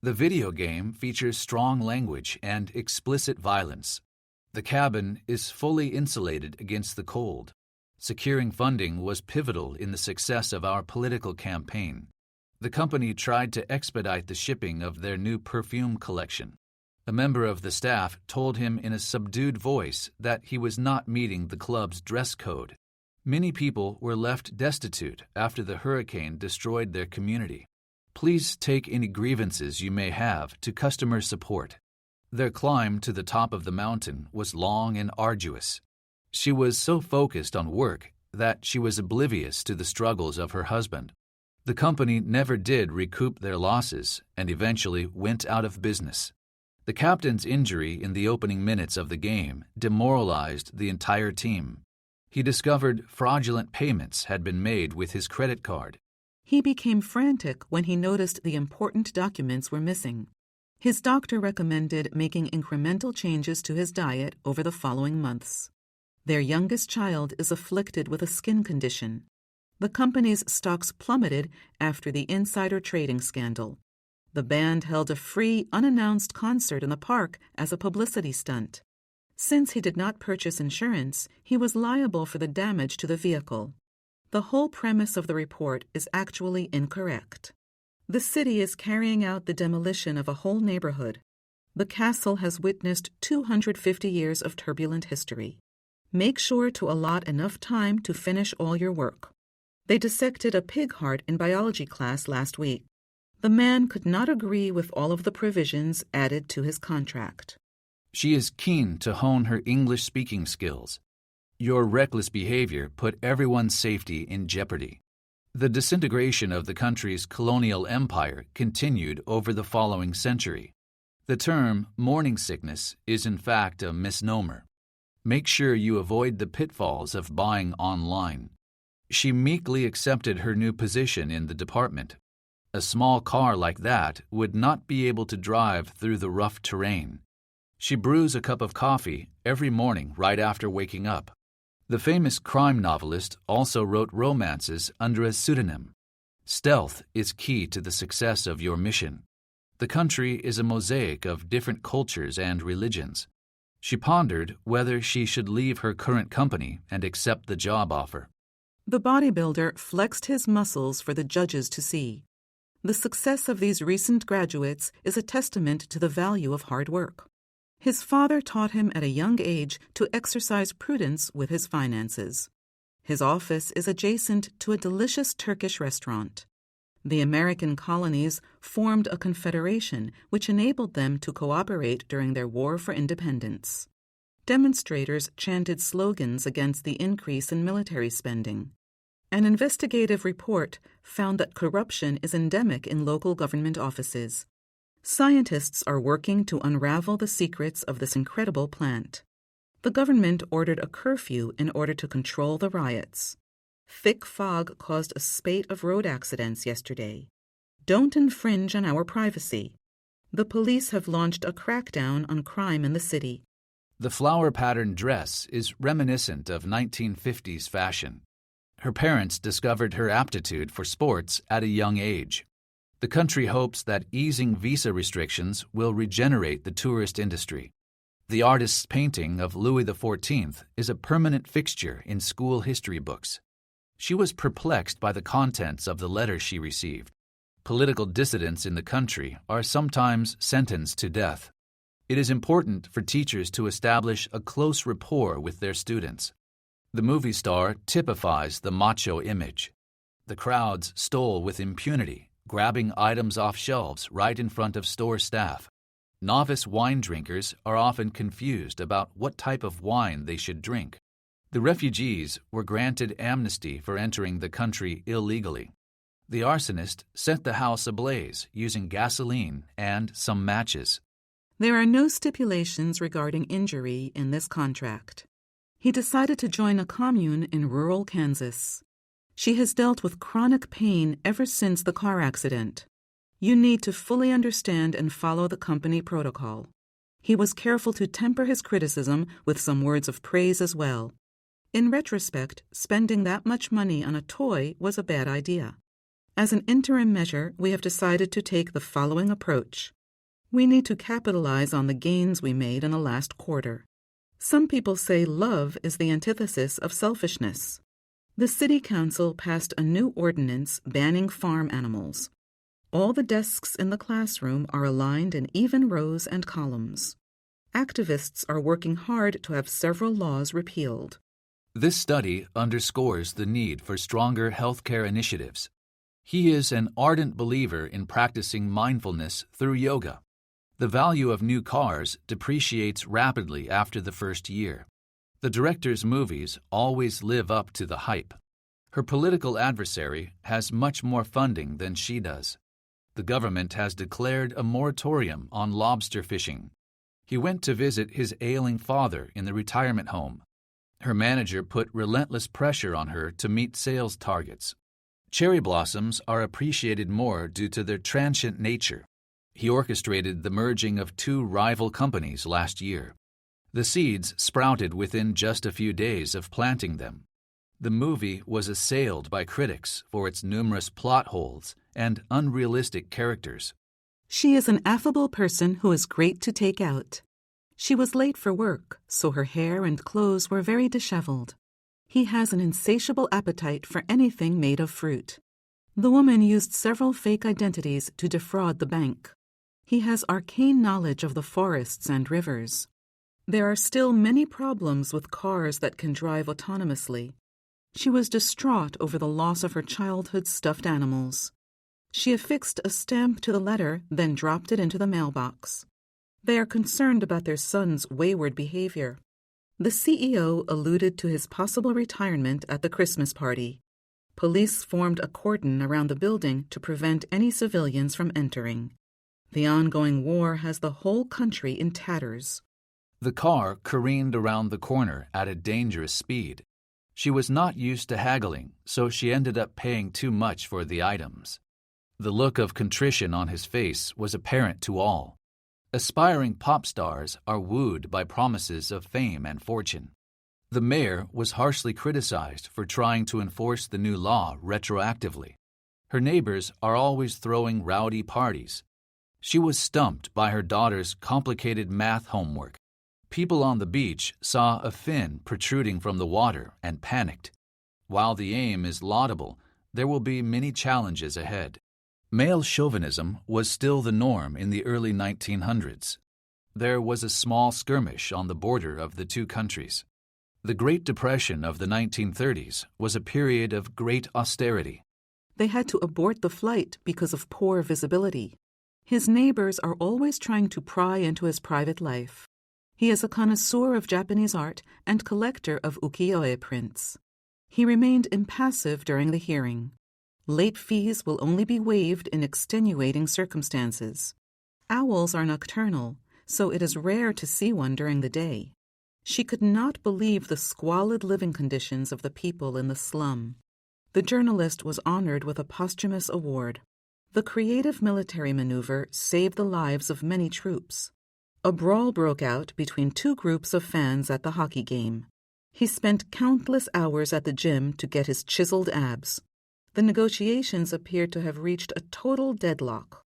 The video game features strong language and explicit violence. The cabin is fully insulated against the cold. Securing funding was pivotal in the success of our political campaign. The company tried to expedite the shipping of their new perfume collection. A member of the staff told him in a subdued voice that he was not meeting the club's dress code. Many people were left destitute after the hurricane destroyed their community. Please take any grievances you may have to customer support. Their climb to the top of the mountain was long and arduous. She was so focused on work that she was oblivious to the struggles of her husband. The company never did recoup their losses and eventually went out of business. The captain's injury in the opening minutes of the game demoralized the entire team. He discovered fraudulent payments had been made with his credit card. He became frantic when he noticed the important documents were missing. His doctor recommended making incremental changes to his diet over the following months. Their youngest child is afflicted with a skin condition. The company's stocks plummeted after the insider trading scandal. The band held a free, unannounced concert in the park as a publicity stunt. Since he did not purchase insurance, he was liable for the damage to the vehicle. The whole premise of the report is actually incorrect. The city is carrying out the demolition of a whole neighborhood. The castle has witnessed 250 years of turbulent history. Make sure to allot enough time to finish all your work. They dissected a pig heart in biology class last week. The man could not agree with all of the provisions added to his contract. She is keen to hone her English-speaking skills. Your reckless behavior put everyone's safety in jeopardy. The disintegration of the country's colonial empire continued over the following century. The term morning sickness is in fact a misnomer. Make sure you avoid the pitfalls of buying online. She meekly accepted her new position in the department. A small car like that would not be able to drive through the rough terrain. She brews a cup of coffee every morning right after waking up. The famous crime novelist also wrote romances under a pseudonym. Stealth is key to the success of your mission. The country is a mosaic of different cultures and religions. She pondered whether she should leave her current company and accept the job offer. The bodybuilder flexed his muscles for the judges to see. The success of these recent graduates is a testament to the value of hard work. His father taught him at a young age to exercise prudence with his finances. His office is adjacent to a delicious Turkish restaurant. The American colonies formed a confederation which enabled them to cooperate during their war for independence. Demonstrators chanted slogans against the increase in military spending. An investigative report found that corruption is endemic in local government offices. Scientists are working to unravel the secrets of this incredible plant. The government ordered a curfew in order to control the riots. Thick fog caused a spate of road accidents yesterday. Don't infringe on our privacy. The police have launched a crackdown on crime in the city. The flower-patterned dress is reminiscent of 1950s fashion. Her parents discovered her aptitude for sports at a young age. The country hopes that easing visa restrictions will regenerate the tourist industry. The artist's painting of Louis XIV is a permanent fixture in school history books. She was perplexed by the contents of the letter she received. Political dissidents in the country are sometimes sentenced to death. It is important for teachers to establish a close rapport with their students. The movie star typifies the macho image. The crowds stole with impunity, grabbing items off shelves right in front of store staff. Novice wine drinkers are often confused about what type of wine they should drink. The refugees were granted amnesty for entering the country illegally. The arsonist set the house ablaze using gasoline and some matches. There are no stipulations regarding injury in this contract. He decided to join a commune in rural Kansas. She has dealt with chronic pain ever since the car accident. You need to fully understand and follow the company protocol. He was careful to temper his criticism with some words of praise as well. In retrospect, spending that much money on a toy was a bad idea. As an interim measure, we have decided to take the following approach. We need to capitalize on the gains we made in the last quarter. Some people say love is the antithesis of selfishness. The City Council passed a new ordinance banning farm animals. All the desks in the classroom are aligned in even rows and columns. Activists are working hard to have several laws repealed. This study underscores the need for stronger healthcare initiatives. He is an ardent believer in practicing mindfulness through yoga. The value of new cars depreciates rapidly after the first year. The director's movies always live up to the hype. Her political adversary has much more funding than she does. The government has declared a moratorium on lobster fishing. He went to visit his ailing father in the retirement home. Her manager put relentless pressure on her to meet sales targets. Cherry blossoms are appreciated more due to their transient nature. He orchestrated the merging of two rival companies last year. The seeds sprouted within just a few days of planting them. The movie was assailed by critics for its numerous plot holes and unrealistic characters. She is an affable person who is great to take out. She was late for work, so her hair and clothes were very disheveled. He has an insatiable appetite for anything made of fruit. The woman used several fake identities to defraud the bank. He has arcane knowledge of the forests and rivers. There are still many problems with cars that can drive autonomously. She was distraught over the loss of her childhood stuffed animals. She affixed a stamp to the letter, then dropped it into the mailbox. They are concerned about their son's wayward behavior. The CEO alluded to his possible retirement at the Christmas party. Police formed a cordon around the building to prevent any civilians from entering. The ongoing war has the whole country in tatters. The car careened around the corner at a dangerous speed. She was not used to haggling, so she ended up paying too much for the items. The look of contrition on his face was apparent to all. Aspiring pop stars are wooed by promises of fame and fortune. The mayor was harshly criticized for trying to enforce the new law retroactively. Her neighbors are always throwing rowdy parties. She was stumped by her daughter's complicated math homework. People on the beach saw a fin protruding from the water and panicked. While the aim is laudable, there will be many challenges ahead. Male chauvinism was still the norm in the early 1900s. There was a small skirmish on the border of the two countries. The Great Depression of the 1930s was a period of great austerity. They had to abort the flight because of poor visibility. His neighbors are always trying to pry into his private life. He is a connoisseur of Japanese art and collector of ukiyo-e prints. He remained impassive during the hearing. Late fees will only be waived in extenuating circumstances. Owls are nocturnal, so it is rare to see one during the day. She could not believe the squalid living conditions of the people in the slum. The journalist was honored with a posthumous award. The creative military maneuver saved the lives of many troops. A brawl broke out between two groups of fans at the hockey game. He spent countless hours at the gym to get his chiseled abs. The negotiations appeared to have reached a total deadlock.